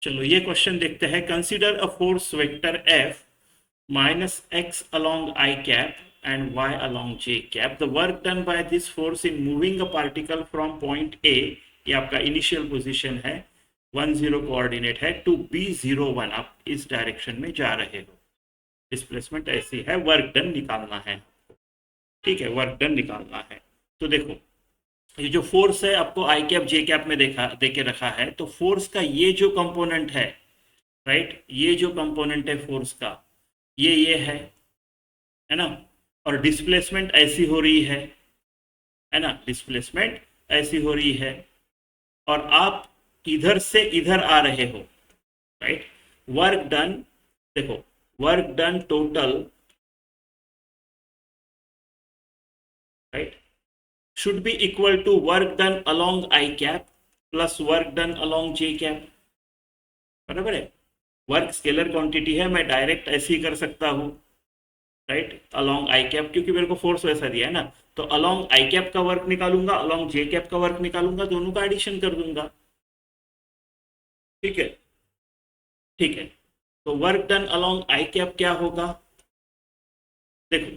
चलो ये क्वेश्चन देखते हैं। Consider a force vector F minus x along I cap and y along j cap. The work done by this force in moving a particle from point A, ये आपका initial position है, 1 0 coordinate है, to B0 1, आप इस direction में जा रहे हो। डिस्प्लेसमेंट ऐसी है, वर्क डन निकालना है। ठीक है, वर्क डन निकालना है। तो देखो ये जो फोर्स है आपको आई कैप जे कैप में देके रखा है, तो फोर्स का ये जो कंपोनेंट है, राइट, ये जो कंपोनेंट है फोर्स का, ये है ना, और डिस्प्लेसमेंट ऐसी हो रही है ना, डिस्प्लेसमेंट ऐसी हो रही है, और आप इधर से इधर आ रहे हो, राइट। वर्क डन, देखो work done total, right, should be equal to work done along I cap plus work done along J cap, बराबर है। वर्क स्केलर क्वांटिटी है, मैं डायरेक्ट ऐसे ही कर सकता हूँ, राइट, अलोंग आई कैप, क्योंकि मेरे को फोर्स वैसा दिया है ना, तो अलोंग आई कैप का वर्क निकालूंगा, अलोंग जे कैप का वर्क निकालूंगा, दोनों का एडिशन कर दूंगा। ठीक है, ठीक है। तो work done along I cap क्या होगा, देखो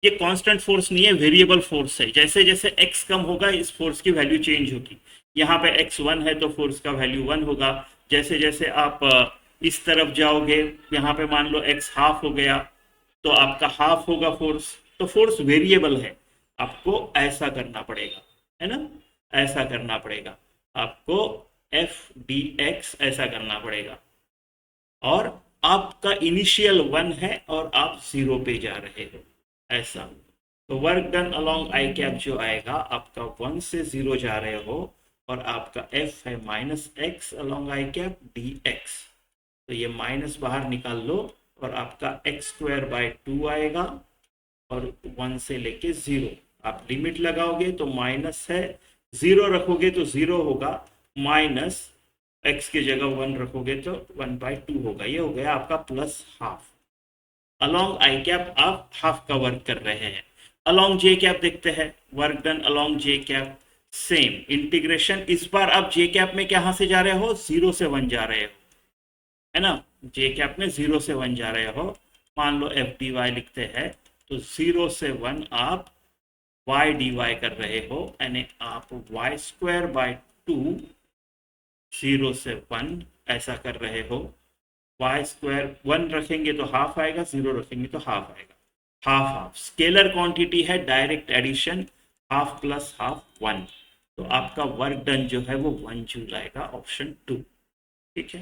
ये कांस्टेंट फोर्स नहीं है, वेरिएबल फोर्स है। जैसे जैसे x कम होगा इस फोर्स की वैल्यू चेंज होगी। यहाँ पे x 1 है तो फोर्स का वैल्यू 1 होगा। जैसे जैसे आप इस तरफ जाओगे, यहाँ पे मान लो x हाफ हो गया, तो आपका हाफ होगा फोर्स। तो फोर्स वेरिएबल है, आपको ऐसा करना पड़ेगा, है ना, ऐसा करना पड़ेगा आपको, एफ डी एक्स ऐसा करना पड़ेगा। और आपका इनिशियल 1 है और आप 0 पे जा रहे हो, ऐसा। तो work done along I cap जो आएगा आपका 1 से 0 जा रहे हो, और आपका एफ है minus x along I cap D x. तो ये माइनस बाहर निकाल लो, और आपका एक्स स्क्वायर बाय 2 आएगा, और 1 से लेके 0 आप लिमिट लगाओगे तो माइनस है, 0 रखोगे तो 0 होगा, माइनस एक्स की जगह 1 रखोगे तो 1/2 होगा। ये हो गया आपका plus half. Along I cap आप हाफ का वर्क कर रहे हैं। अलोंग जे कैप देखते हैं, work done along J cap, same integration. इस बार आप जे कैप में कहाँ से जा रहे हो, 0 से 1 जा रहे हो, है ना, जे कैप में 0 से 1 जा रहे हो। मान लो एफ डी वाई लिखते हैं, तो 0 से 1 आप वाई डी वाई कर रहे हो, यानी आप वाई स्क्वायर बाय 2 0 से 1 ऐसा कर रहे हो। वाई स्क्वायर 1 रखेंगे तो हाफ आएगा, 0 रखेंगे तो हाफ आएगा। हाफ हाफ स्केलर क्वांटिटी है, direct addition, half plus half 1। तो आपका वर्क डन जो है वो 1 जूल आएगा, ऑप्शन 2। ठीक है।